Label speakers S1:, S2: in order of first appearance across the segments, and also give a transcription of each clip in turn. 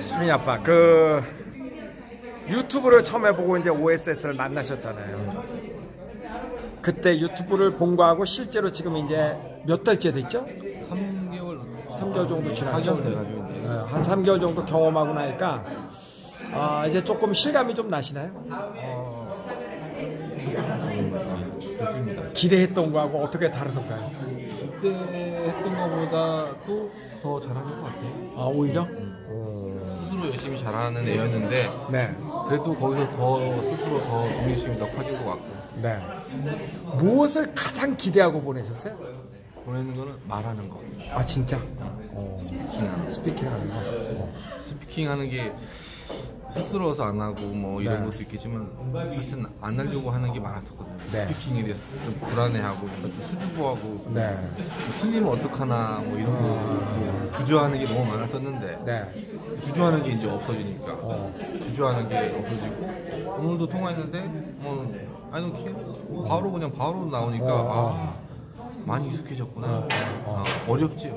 S1: 수린이 아빠, 그 유튜브를 처음 해보고 이제 OSS를 만나셨잖아요. 그때 유튜브를 본 거하고 실제로 지금 이제 몇 달째 됐죠?
S2: 3개월
S1: 정도 지났죠?
S2: 돼가지고
S1: 한 3개월 정도 경험하고 나니까 이제 조금 실감이 좀 나시나요?
S2: 좋습니다.
S1: 기대했던 거하고 어떻게 다르던가요?
S2: 그때 했던 거보다 또 더 잘하는 것 같아요.
S1: 오히려?
S2: 스스로 열심히 잘하는 애였는데
S1: 네.
S2: 그래도 거기서 더 스스로 더 동료심이 더 커진 것 같고.
S1: 네. 무엇을 가장 기대하고 보내셨어요?
S2: 보내는 거는 말하는 거.
S1: 진짜?
S2: 스피킹하는
S1: 거.
S2: 스피킹하는 게 쑥스러워서 안 하고 뭐 이런 것도 있겠지만 사실 안 하려고 하는 게 많았었거든요.
S1: 네.
S2: 스피킹에 대해서 좀 불안해하고 좀 수줍어하고
S1: 네.
S2: 틀리면 어떡하나 뭐 이런 거 주저하는 게 너무 많았었는데
S1: 네.
S2: 주저하는 게 이제 없어지니까 주저하는 게 없어지고 오늘도 통화했는데 뭐 I don't care 바로 그냥 바로 나오니까 많이 익숙해졌구나. 어렵지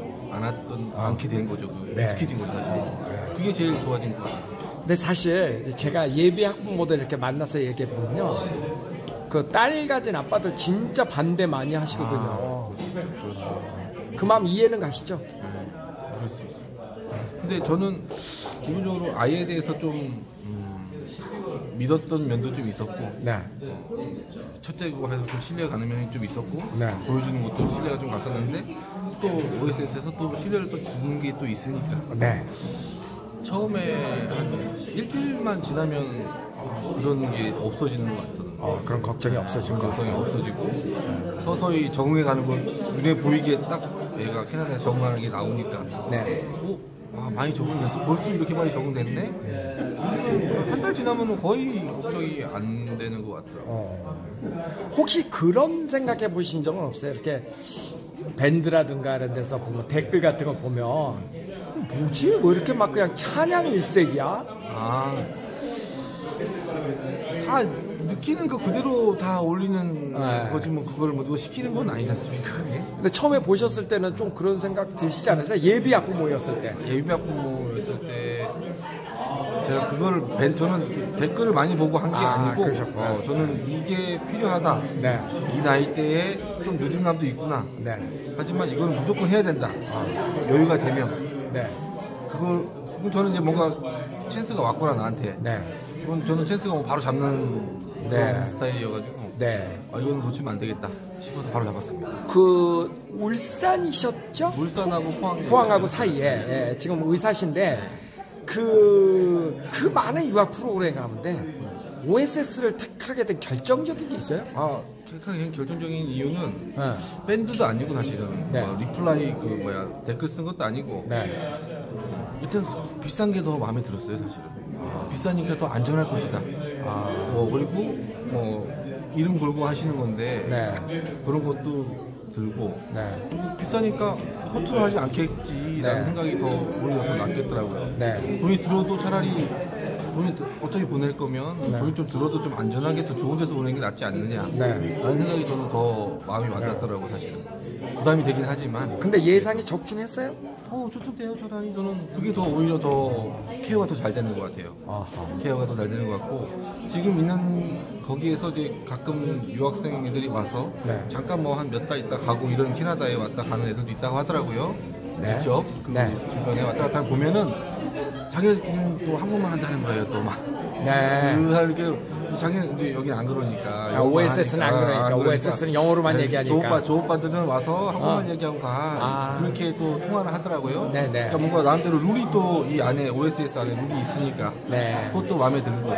S2: 않게 된 거죠. 익숙해진 거죠 사실. 그게 제일 좋아진 것 같아요.
S1: 근데 사실 제가 예비 학부모들 이렇게 만나서 얘기해 보면요, 그 딸 가진 아빠들 진짜 반대 많이 하시거든요. 그 마음 이해는 가시죠?
S2: 그럴 수 있어요. 근데 저는 기본적으로 아이에 대해서 좀 믿었던 면도 좀 있었고,
S1: 네.
S2: 첫째고 해서 좀 신뢰가 가는 면이 좀 있었고,
S1: 네.
S2: 보여주는 것도 신뢰가 좀 갔었는데 또 OSS에서 또 신뢰를 또 주는 게 또 있으니까.
S1: 네.
S2: 처음에 한 일주일만 지나면 그런 게 없어지는 것 같아요.
S1: 그런 걱정이 없어지고,
S2: 걱정이 없어지고 서서히 적응해가는 건 눈에 보이게 딱 애가 캐나다에서 적응하는 게 나오니까.
S1: 네.
S2: 많이 적응됐어. 벌써 이렇게 많이 적응됐네. 한 달 지나면 거의 걱정이 안 되는 것 같더라고요.
S1: 혹시 그런 생각해 보신 적은 없어요? 이렇게 밴드라든가 이런 데서 보면 댓글 같은 거 보면 뭐지? 뭐 이렇게 막 그냥 찬양 일색이야?
S2: 다 느끼는 거 그대로 다 올리는 거지 뭐 그걸 뭐 누가 시키는 건 아니지 않습니까?
S1: 근데 처음에 보셨을 때는 좀 그런 생각 드시지 않으세요? 예비 학부모였을 때.
S2: 예비 학부모였을 때 제가 그거를 저는 댓글을 많이 보고 한 게 아니고 저는 이게 필요하다.
S1: 네.
S2: 이 나이대에 좀 늦은 감도 있구나.
S1: 네.
S2: 하지만 이건 무조건 해야 된다. 여유가 되면.
S1: 네.
S2: 그럼 저는 이제 뭔가 찬스가 왔구나 나한테.
S1: 네.
S2: 그럼 저는 찬스가 바로 잡는 그런 스타일이어가지고.
S1: 네.
S2: 이건 놓치면 안 되겠다 싶어서 바로 잡았습니다.
S1: 그 울산이셨죠?
S2: 울산하고
S1: 포항하고 사이에 지금 의사신데 그 많은 유학 프로그램 가운데 OSS를 택하게 된 결정적인 게 있어요?
S2: 택하게 결정적인 이유는 밴드도 아니고 사실은 리플라이 댓글 쓴 것도 아니고 일단 비싼 게 더 마음에 들었어요 사실은. 비싸니까 더 안전할 것이다. 그리고 이름 걸고 하시는 건데 그런 것도 들고 비싸니까 허투루 하지 않겠지라는 생각이 오히려 더 낫겠더라고요. 돈이 들어도 차라리 돈이 어차피 보낼 거면 돈이 좀 들어도 좀 안전하게 더 좋은 데서 보내는 게 낫지 않느냐 라는 생각이 저는 더 마음이 와닿더라고요. 사실은 부담이 되긴 하지만.
S1: 근데 예상이 적중했어요?
S2: 좋던데요. 차라리 저는 그게 오히려 더 케어가 더 잘 되는 것 같아요. 케어가 더 잘 되는 것 같고 지금 있는 거기에서 이제 가끔 유학생 애들이 와서 잠깐 뭐 한 몇 달 있다 가고 이런 캐나다에 왔다 가는 애들도 있다고 하더라고요. 직접 그 주변에 왔다 갔다 보면은 자기는 또 한국말 한다는 거예요. 또 막 이렇게 자기는 이제 여기는 안 그러니까.
S1: OSS는 안 그러니까. OSS는 영어로만 얘기하니까.
S2: 저 오빠들은 와서 한국말 얘기하고 가. 그렇게 또 통화를 하더라고요. 그러니까 뭔가 나름대로 룰이 또 이 안에 OSS 안에 룰이 있으니까 그것도 마음에 들고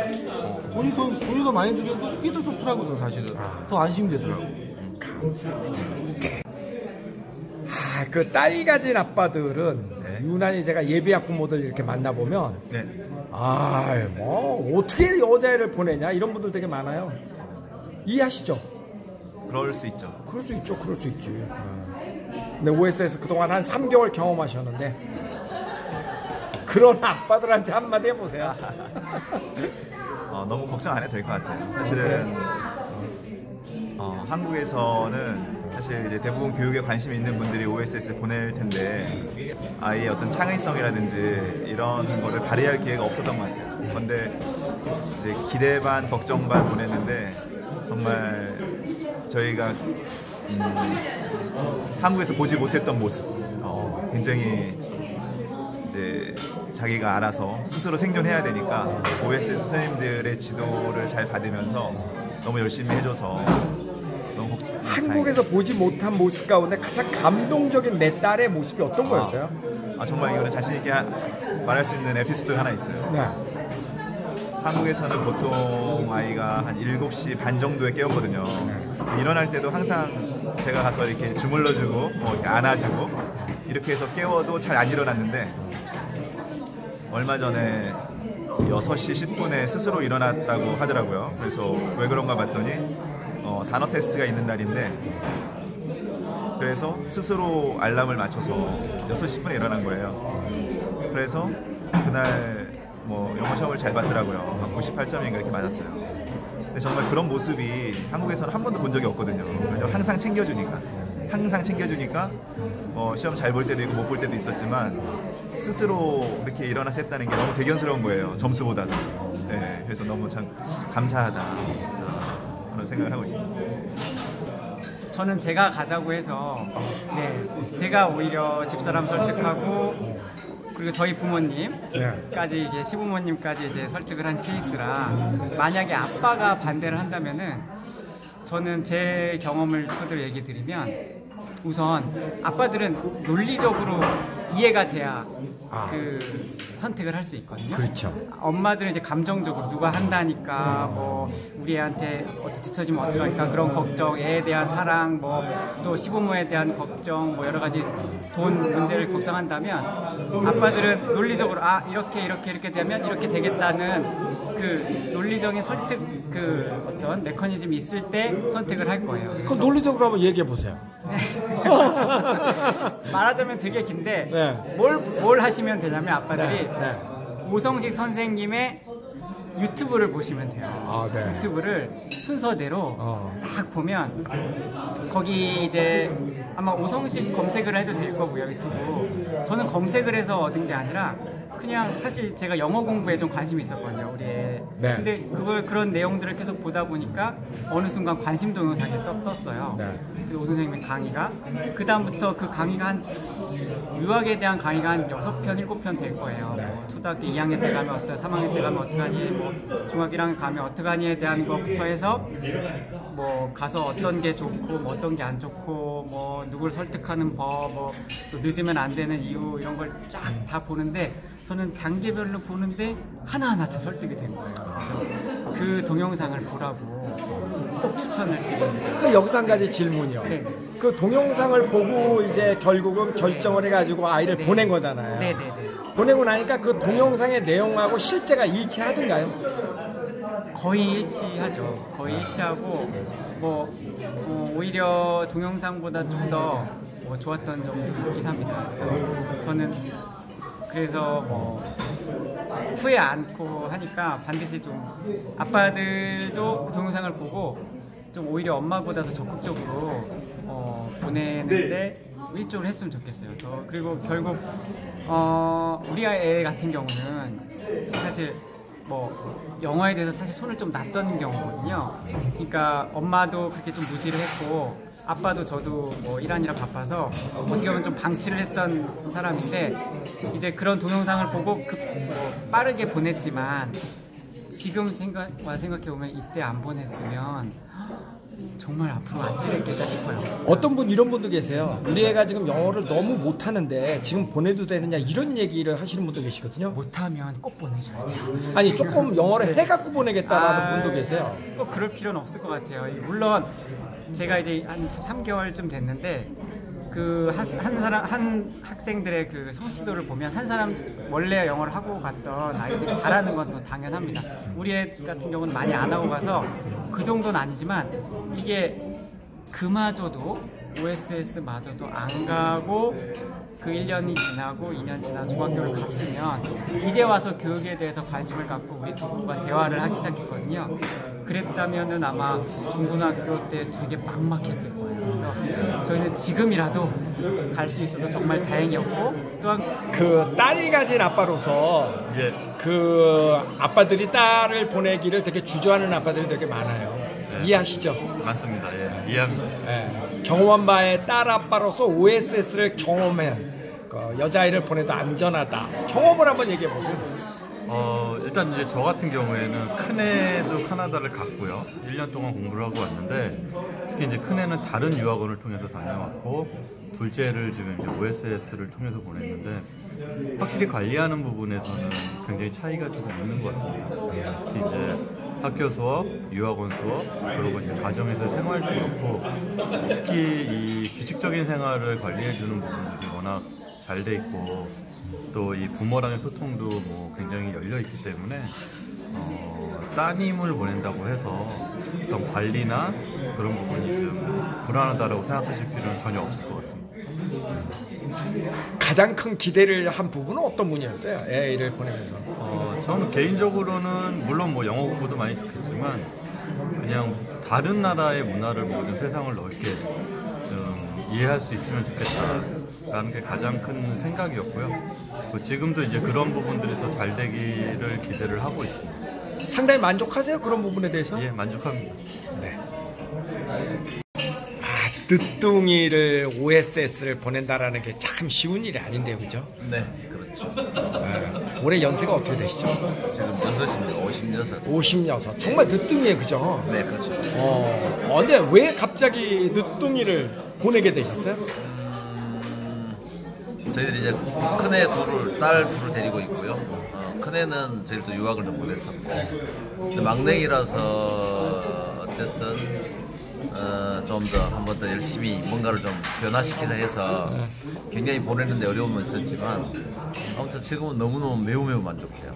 S2: 돈이 더 많이 들어도 그게 더 좋더라고요. 사실은 더 안심이 되더라고요.
S1: 감사합니다. 그 딸 가진 아빠들은 유난히 제가 예비 학부모들 이렇게 만나보면 뭐 어떻게 여자애를 보내냐 이런 분들 되게 많아요. 이해하시죠?
S3: 그럴 수 있죠.
S1: 그럴 수 있죠. 그럴 수 있지. 근데 OSS 그동안 한 3개월 경험하셨는데 그런 아빠들한테 한마디 해보세요.
S3: 너무 걱정 안 해도 될 것 같아요. 사실은 한국에서는 사실 이제 대부분 교육에 관심 있는 분들이 OSS 보낼 텐데 아이의 어떤 창의성이라든지 이런 거를 발휘할 기회가 없었던 것 같아요. 그런데 이제 기대 반 걱정 반 보냈는데 정말 저희가 한국에서 보지 못했던 모습, 굉장히 이제 자기가 알아서 스스로 생존해야 되니까 OSS 선생님들의 지도를 잘 받으면서 너무 열심히 해줘서 너무
S1: 한국에서 보지 못한 모습 가운데 가장 감동적인 내 딸의 모습이 어떤 거였어요?
S3: 정말 이거는 자신 있게 말할 수 있는 에피소드가 하나 있어요.
S1: 네.
S3: 한국에서는 보통 아이가 한 7시 반 정도에 깨우거든요. 일어날 때도 항상 제가 가서 이렇게 주물러주고 뭐 이렇게 안아주고 이렇게 해서 깨워도 잘 안 일어났는데 얼마 전에 6시 10분에 스스로 일어났다고 하더라고요. 그래서 왜 그런가 봤더니 단어 테스트가 있는 날인데 그래서 스스로 알람을 맞춰서 6시 10분에 일어난 거예요. 그래서 그날 뭐 영어 시험을 잘 봤더라고요. 98점인가 이렇게 맞았어요. 근데 정말 그런 모습이 한국에서는 한 번도 본 적이 없거든요. 왜냐면 항상 챙겨주니까 시험 잘 볼 때도 있고 못 볼 때도 있었지만 스스로 이렇게 일어나서 했다는 게 너무 대견스러운 거예요. 점수보다도. 네, 그래서 너무 참 감사하다 그런 생각을 하고 있습니다.
S4: 저는 제가 가자고 해서 제가 오히려 집사람 설득하고 그리고 저희 부모님까지 이게 시부모님까지 이제 설득을 한 케이스라 만약에 아빠가 반대를 한다면은 저는 제 경험을 토대로 얘기 드리면 우선 아빠들은 논리적으로 이해가 돼야 그 선택을 할 수 있거든요.
S1: 그렇죠.
S4: 엄마들은 이제 감정적으로 누가 한다니까 뭐 우리 애한테 어떻게 뒤처지면 어떡할까 그런 걱정, 애에 대한 사랑, 뭐 또 시부모에 대한 걱정, 뭐 여러 가지 돈 문제를 걱정한다면 아빠들은 논리적으로 이렇게 되면 이렇게 되겠다는 그 논리적인 설득 그 어떤 메커니즘이 있을 때 선택을 할 거예요.
S1: 그 논리적으로 한번 얘기해 보세요.
S4: 말하자면 되게 긴데 뭘 하시면 되냐면 아빠들이 오성식 선생님의 유튜브를 보시면 돼요. 유튜브를 순서대로 딱 보면 거기 이제 아마 오성식 검색을 해도 될 거고요. 유튜브. 저는 검색을 해서 얻은 게 아니라 그냥 사실 제가 영어 공부에 좀 관심이 있었거든요. 우리 애. 근데 그런 내용들을 계속 보다 보니까 어느 순간 관심 동영상이 떴어요. 오 선생님의 강의가. 그 다음부터 그 강의가 유학에 대한 강의가 한 6편, 7편 될 거예요. 뭐 초등학교 2학년 때 가면 3학년 때 가면 어떡하니, 뭐 중학교 1학년 가면 어떡하니에 대한 것부터 해서 뭐 가서 어떤 게 좋고, 뭐 어떤 게 안 좋고, 뭐 누굴 설득하는 법, 뭐 또 늦으면 안 되는 이유 이런 걸 쫙 다 보는데 저는 단계별로 보는데 하나하나 다 설득이 된 거예요. 그래서 그 동영상을 보라고 꼭 추천을 드립니다.
S1: 그 여기서 한 가지 질문이요. 그 동영상을 보고 이제 결국은 결정을 해가지고 아이를 보낸 거잖아요. 보내고 나니까 그 동영상의 내용하고 실제가 일치하던가요?
S4: 거의 일치하죠. 거의 일치하고 오히려 동영상보다 좀 더 좋았던 점도 있긴 합니다. 그래서 저는 후회 않고 하니까 반드시 좀 아빠들도 그 동영상을 보고 좀 오히려 엄마보다 더 적극적으로 보내는데 일조를 했으면 좋겠어요. 그리고 결국 우리 애 같은 경우는 사실 영어에 대해서 사실 손을 좀 놨던 경우거든요. 그러니까 엄마도 그렇게 좀 무지를 했고 아빠도 저도 일하느라 바빠서 어떻게 보면 좀 방치를 했던 사람인데 이제 그런 동영상을 보고 빠르게 보냈지만 지금 생각해보면 이때 안 보냈으면 정말 앞으로 안 지냈겠다 싶어요.
S1: 어떤 분 이런 분도 계세요. 우리 애가 지금 영어를 너무 못하는데 지금 보내도 되느냐 이런 얘기를 하시는 분도 계시거든요.
S4: 못하면 꼭 보내줘야 돼요.
S1: 아니 조금 영어를 해갖고 보내겠다라는 분도 계세요.
S4: 꼭 그럴 필요는 없을 것 같아요. 물론 제가 이제 한 3개월쯤 됐는데 한 학생들의 그 성취도를 보면 한 사람 원래 영어를 하고 갔던 아이들이 잘하는 건 더 당연합니다. 우리 애 같은 경우는 많이 안 하고 가서 그 정도는 아니지만 이게 그마저도 OSS마저도 안 가고 그 1년이 지나고 2년 지나고 중학교를 갔으면 이제 와서 교육에 대해서 관심을 갖고 우리 두 분과 대화를 하기 시작했거든요. 그랬다면은 아마 중고등학교 때 되게 막막했을 거예요. 그래서 저희는 지금이라도 갈 수 있어서 정말 다행이었고 또한
S1: 그 딸을 가진 아빠로서
S3: 예.
S1: 그 아빠들이 딸을 보내기를 되게 주저하는 아빠들이 되게 많아요.
S3: 네.
S1: 이해하시죠?
S3: 맞습니다. 예. 이해합니다.
S1: 예. 경험한 바에 딸 아빠로서 OSS를 경험한 그 여자아이를 보내도 안전하다. 경험을 한번 얘기해 보세요.
S3: 일단 이제 저 같은 경우에는 큰애도 카나다를 갔고요. 1년 동안 공부를 하고 왔는데 특히 이제 큰애는 다른 유학원을 통해서 다녀왔고 둘째를 지금 이제 OSS를 통해서 보냈는데 확실히 관리하는 부분에서는 굉장히 차이가 조금 있는 것 같습니다. 특히 이제 학교 수업, 유학원 수업, 그리고 이제 가정에서 생활도 그렇고 특히 이 규칙적인 생활을 관리해주는 부분들이 워낙 잘 돼 있고 또 이 부모랑의 소통도 뭐 굉장히 열려 있기 때문에 따님을 보낸다고 해서 어떤 관리나 그런 부분이 좀 불안하다라고 생각하실 필요는 전혀 없을 것 같습니다.
S1: 가장 큰 기대를 한 부분은 어떤 분이었어요? 애를 보내면서.
S3: 저는 개인적으로는 물론 뭐 영어 공부도 많이 좋겠지만 그냥 다른 나라의 문화를 보고 좀 세상을 넓게 좀 이해할 수 있으면 좋겠다라는 게 가장 큰 생각이었고요. 지금도 이제 그런 부분들에서 잘 되기를 기대를 하고 있습니다.
S1: 상당히 만족하세요? 그런 부분에 대해서?
S3: 예, 만족합니다.
S1: 네. 늦둥이를 OSS를 보낸다라는 게 참 쉬운 일이 아닌데요, 그죠?
S5: 네, 그렇죠.
S1: 올해 연세가 어떻게 되시죠?
S5: 지금 6입니다. 56.
S1: 56. 정말 늦둥이에요, 그죠?
S5: 네, 그렇죠.
S1: 근데 왜 갑자기 늦둥이를 보내게 되셨어요?
S5: 저희들이 이제 큰애 딸 둘을 데리고 있고요. 큰애는 저희도 유학을 좀 보냈었고, 막내이라서 어쨌든 좀 더 한 번 더 열심히 뭔가를 좀 변화시키자 해서 굉장히 보내는데 어려움은 있었지만 아무튼 지금은 너무너무 매우 만족해요.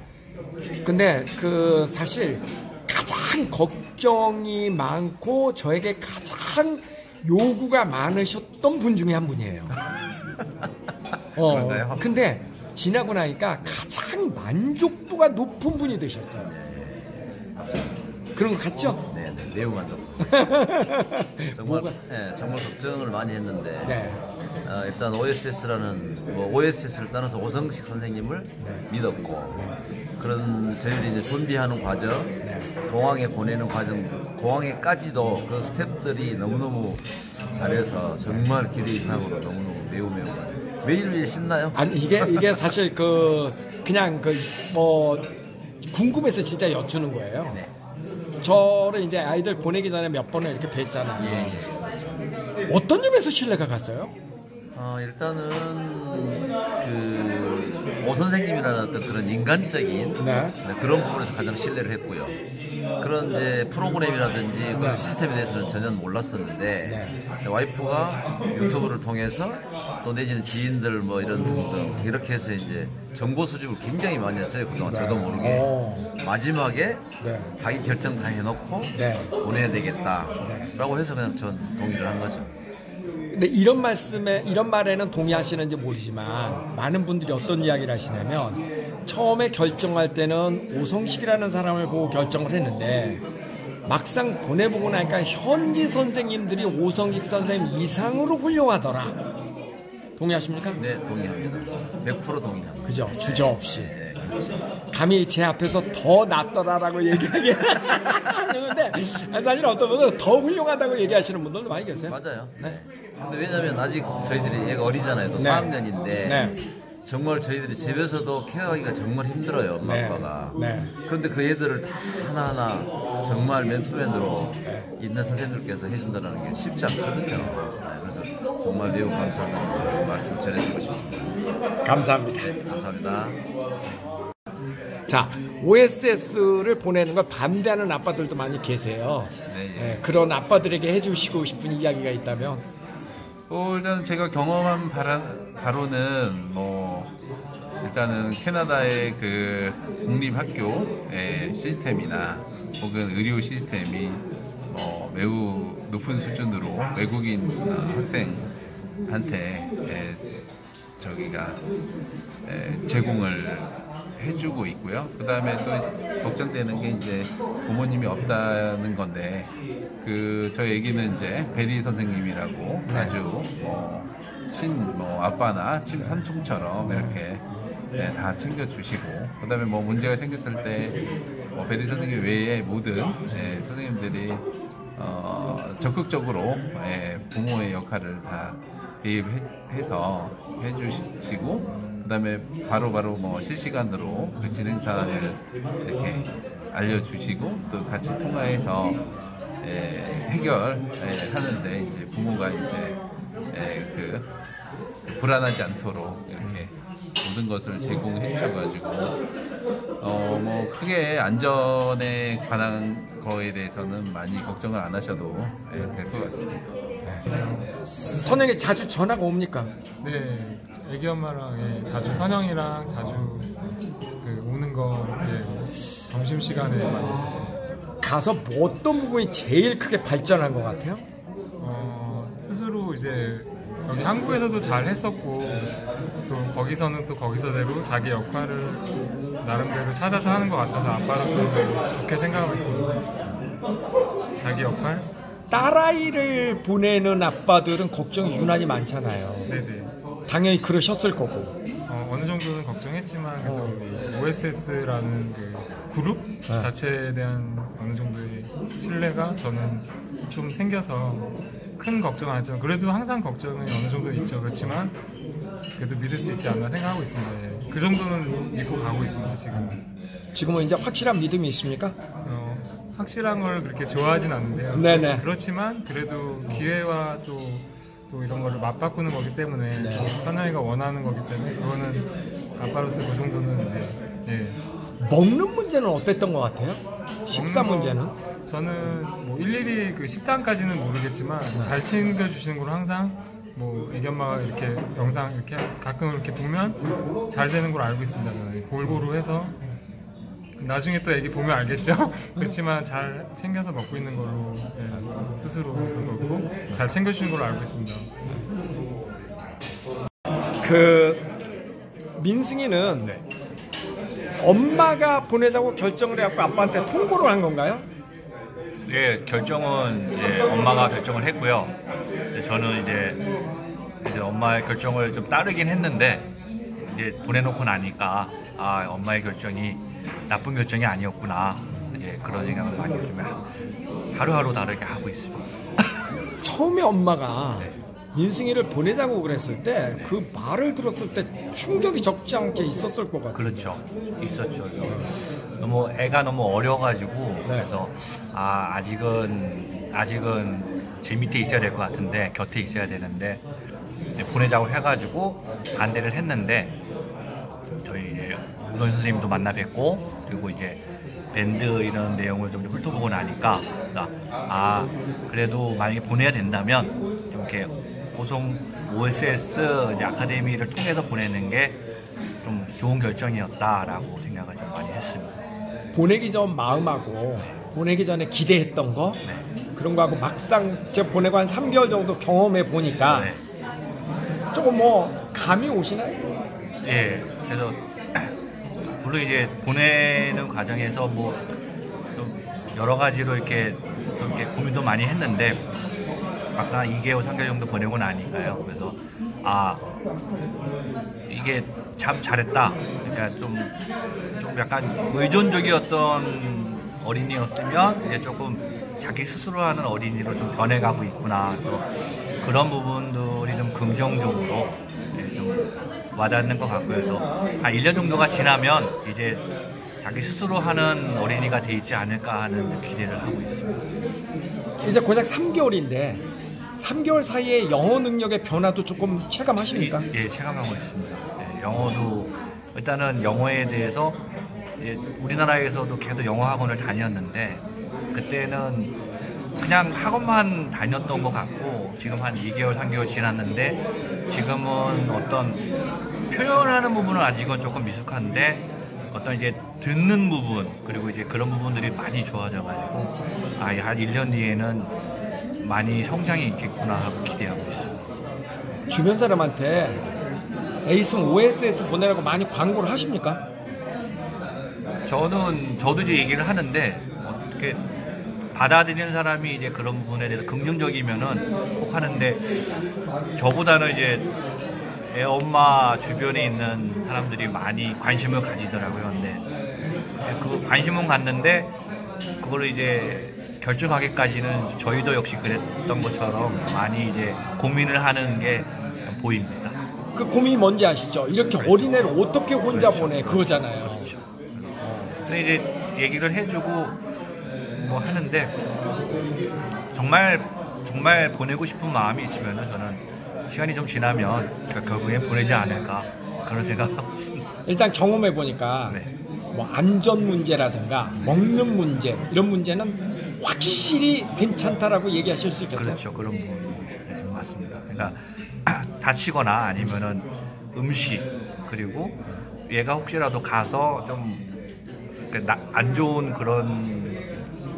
S1: 근데 그 사실 가장 걱정이 많고 저에게 가장 요구가 많으셨던 분 중에 한 분이에요.
S5: 그런가요?
S1: 근데 지나고 나니까 가장 만족도가 높은 분이 되셨어요. 그런 거 같죠?
S5: 네, 매우 만족. 정말 정말 걱정을 많이 했는데
S1: 네.
S5: 일단 OSS라는 OSS를 따라서 오성식 선생님을 믿었고 그런 저희들이 이제 준비하는 과정, 공항에 보내는 과정, 공항에까지도 그 스태프들이 너무너무 잘해서 정말 기대 이상으로 너무너무 매우 매일 신나요?
S1: 아니 이게 사실 그냥 뭐 궁금해서 진짜 여쭈는 거예요.
S5: 네.
S1: 저를 이제 아이들 보내기 전에 몇 번을 이렇게 뵀잖아요.
S5: 예.
S1: 어떤 점에서 신뢰가 갔어요?
S5: 일단은 그 오 선생님이라는 어떤 그런 인간적인 그런 부분에서 가장 신뢰를 했고요. 그런 이제 프로그램이라든지 그런 시스템에 대해서는 전혀 몰랐었는데 와이프가 유튜브를 통해서 또 내지는 지인들 뭐 이런 등등 이렇게 해서 이제 정보 수집을 굉장히 많이 했어요. 그동안 저도 모르게 마지막에 자기 결정 다 해놓고 보내야 되겠다라고 해서 그냥 전 동의를 한 거죠.
S1: 근데 이런 말에는 동의하시는지 모르지만 많은 분들이 어떤 이야기를 하시냐면 처음에 결정할 때는 오성식이라는 사람을 보고 결정을 했는데 막상 보내보고 나니까 현지 선생님들이 오성식 선생님 이상으로 훌륭하더라. 동의하십니까?
S5: 네, 동의합니다. 100% 동의합니다.
S1: 그죠? 주저없이. 네, 감히 제 앞에서 더 낫더라라고 얘기하게 하는데 사실 어떤 분은 더 훌륭하다고 얘기하시는 분들도 많이 계세요.
S5: 맞아요. 네. 근데 왜냐면 아직 저희들이 얘가 어리잖아요. 또 4학년인데 정말 저희들이 집에서도 케어하기가 정말 힘들어요. 엄마 아빠가. 그런데 그 애들을 다 하나하나 정말 맨투맨으로 있는 선생님들께서 해준다는 게 쉽지 않거든요. 그래서 정말 매우 감사하다는 말씀 전해드리고 싶습니다.
S1: 감사합니다.
S5: 네, 감사합니다.
S1: 자, OSS를 보내는 걸 반대하는 아빠들도 많이 계세요. 그런 아빠들에게 해주시고 싶은 이야기가 있다면?
S6: 일단 제가 경험한 바로는 일단은 캐나다의 그 공립학교의 시스템이나 혹은 의료 시스템이 매우 높은 수준으로 외국인 학생한테 제공을 해주고 있고요. 그 다음에 또 걱정되는 게 이제 부모님이 없다는 건데 저희 애기는 이제 베리 선생님이라고 아주 아빠나 친삼촌처럼 이렇게 다 챙겨주시고, 그 다음에 문제가 생겼을 때 베리 선생님 외에 모든 선생님들이 적극적으로 부모의 역할을 다 대입해서 해주시고, 그 다음에 바로바로 실시간으로 그 진행 사항을 이렇게 알려주시고, 또 같이 통화해서 해결하는데 이제 부모가 이제 불안하지 않도록 이렇게 모든 것을 제공해 주셔가지고 크게 안전에 관한 거에 대해서는 많이 걱정을 안 하셔도 될 것 같습니다.
S1: 선영이 자주 전화가 옵니까?
S7: 네, 애기 엄마랑 자주 선영이랑 자주 오는 거 점심 시간에 많이 봤습니다.
S1: 가서 어떤 부분이 제일 크게 발전한 것 같아요?
S7: 스스로 이제 여기 한국에서도 잘 했었고, 또 거기서는 또 거기서대로 자기 역할을 나름대로 찾아서 하는 것 같아서 아빠로서는 좋게 생각하고 있습니다. 자기 역할?
S1: 딸아이를 보내는 아빠들은 걱정이 유난히 많잖아요.
S7: 네네.
S1: 당연히 그러셨을 거고.
S7: 어느 정도는 걱정했지만 그래도 OSS라는 그 그룹 자체에 대한 어느 정도의 신뢰가 저는 좀 생겨서 큰 걱정은 안 했지만, 그래도 항상 걱정은 어느 정도 있죠. 그렇지만 그래도 믿을 수 있지 않나 생각하고 있습니다. 그 정도는 믿고 가고 있습니다.
S1: 지금은 이제 확실한 믿음이 있습니까?
S7: 확실한 걸 그렇게 좋아하진 않는데요.
S1: 네네.
S7: 그렇지만 그래도 기회와 또 이런 거를 맞바꾸는 거기 때문에, 선영이가 원하는 거기 때문에 그거는 아빠로서 그 정도는 이제
S1: 먹는 문제는 어땠던 것 같아요? 식사 문제는?
S7: 저는 일일이 그 식단까지는 모르겠지만 잘 챙겨주시는 걸로 항상 애기 엄마가 이렇게 영상 이렇게 가끔 이렇게 보면 잘 되는 걸 알고 있습니다. 골고루 해서 나중에 또 애기 보면 알겠죠. 그렇지만 잘 챙겨서 먹고 있는 걸로 스스로도 그렇고 잘 챙겨주시는 걸로 알고 있습니다.
S1: 민승이는 엄마가 보내자고 결정을 해갖고 아빠한테 통보를 한 건가요?
S8: 네, 결정은 엄마가 결정을 했고요. 저는 이제 엄마의 결정을 좀 따르긴 했는데, 이제 보내놓고 나니까 엄마의 결정이 나쁜 결정이 아니었구나, 이제 그런 생각을 많이 요즘에 하루하루 다르게 하고 있습니다.
S1: 처음에 엄마가 민승이를 보내자고 그랬을 때 그 말을 들었을 때 충격이 적지 않게 있었을 것 같아요.
S8: 그렇죠, 있었죠. 애가 너무 어려가지고 그래서 아직은 제 밑에 있어야 될 것 같은데, 곁에 있어야 되는데 보내자고 해가지고 반대를 했는데, 저희 우선 선생님도 만나 뵙고, 그리고 이제 밴드 이런 내용을 좀 훑어보고 나니까 그래도 만약에 보내야 된다면 좀 이렇게 고성 OSS 이제 아카데미를 통해서 보내는 게 좀 좋은 결정이었다라고 생각을 좀 많이 했습니다.
S1: 보내기 전 마음하고 보내기 전에 기대했던 거 그런 거하고 막상 제가 보내고 한 3개월 정도 경험해 보니까 조금 감이 오시나요?
S8: 예, 그래서 물론 이제 보내는 과정에서 좀 여러 가지로 이렇게 고민도 많이 했는데, 아까 2개월, 3개월 정도 보내고 나니까요. 그래서 이게 참 잘했다. 그러니까 좀 약간 의존적이었던 어린이였으면 이제 조금 자기 스스로 하는 어린이로 좀 변해가고 있구나. 또 그런 부분들이 좀 긍정적으로 좀 와닿는 것 같고요. 그래서 한 1년 정도가 지나면 이제 자기 스스로 하는 어린이가 돼 있지 않을까 하는 기대를 하고 있습니다.
S1: 이제 고작 3개월인데 3개월 사이에 영어 능력의 변화도 조금 체감하십니까?
S8: 예, 체감하고 있습니다. 영어도 일단은 영어에 대해서 우리나라에서도 계속 영어 학원을 다녔는데, 그때는 그냥 학원만 다녔던 것 같고, 지금 한 2개월, 3개월 지났는데 지금은 어떤 표현하는 부분은 아직은 조금 미숙한데, 어떤 이제 듣는 부분, 그리고 이제 그런 부분들이 많이 좋아져가지고 한 1년 뒤에는 많이 성장이 있겠구나 하고 기대하고 있습니다.
S1: 주변 사람한테 에이슨 OSS 보내라고 많이 광고를 하십니까?
S8: 저도 이제 얘기를 하는데 어떻게 받아들이는 사람이 이제 그런 부분에 대해서 긍정적이면은 꼭 하는데 저보다는 이제 애 엄마 주변에 있는 사람들이 많이 관심을 가지더라고요. 근데 그 관심은 갔는데 그걸 이제 결정하기까지는 저희도 역시 그랬던 것처럼 많이 이제 고민을 하는 게 보입니다.
S1: 그 고민이 뭔지 아시죠? 이렇게
S8: 그렇죠.
S1: 어린애를 어떻게 혼자
S8: 그렇죠.
S1: 보내 그거잖아요.
S8: 그렇죠. 근데 이제 얘기를 해주고 뭐 하는데 정말 보내고 싶은 마음이 있으면은 저는 시간이 좀 지나면 결국엔 보내지 않을까 그런 생각하고 있습니다.
S1: 일단 경험해 보니까
S8: 네.
S1: 뭐 안전 문제라든가 먹는 문제 이런 문제는 확실히 괜찮다라고 얘기하실 수 있겠어요?
S8: 그렇죠. 그런 부분이 네, 맞습니다. 그러니까 다치거나 아니면은 음식 그리고 얘가 혹시라도 가서 좀 안 좋은 그런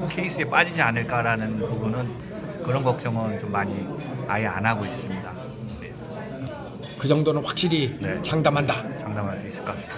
S8: 케이스에 빠지지 않을까라는 부분은 그런 걱정은 좀 많이 아예 안 하고 있습니다. 네.
S1: 그 정도는 확실히
S8: 네.
S1: 장담한다.
S8: 장담할 수 있을 것 같습니다.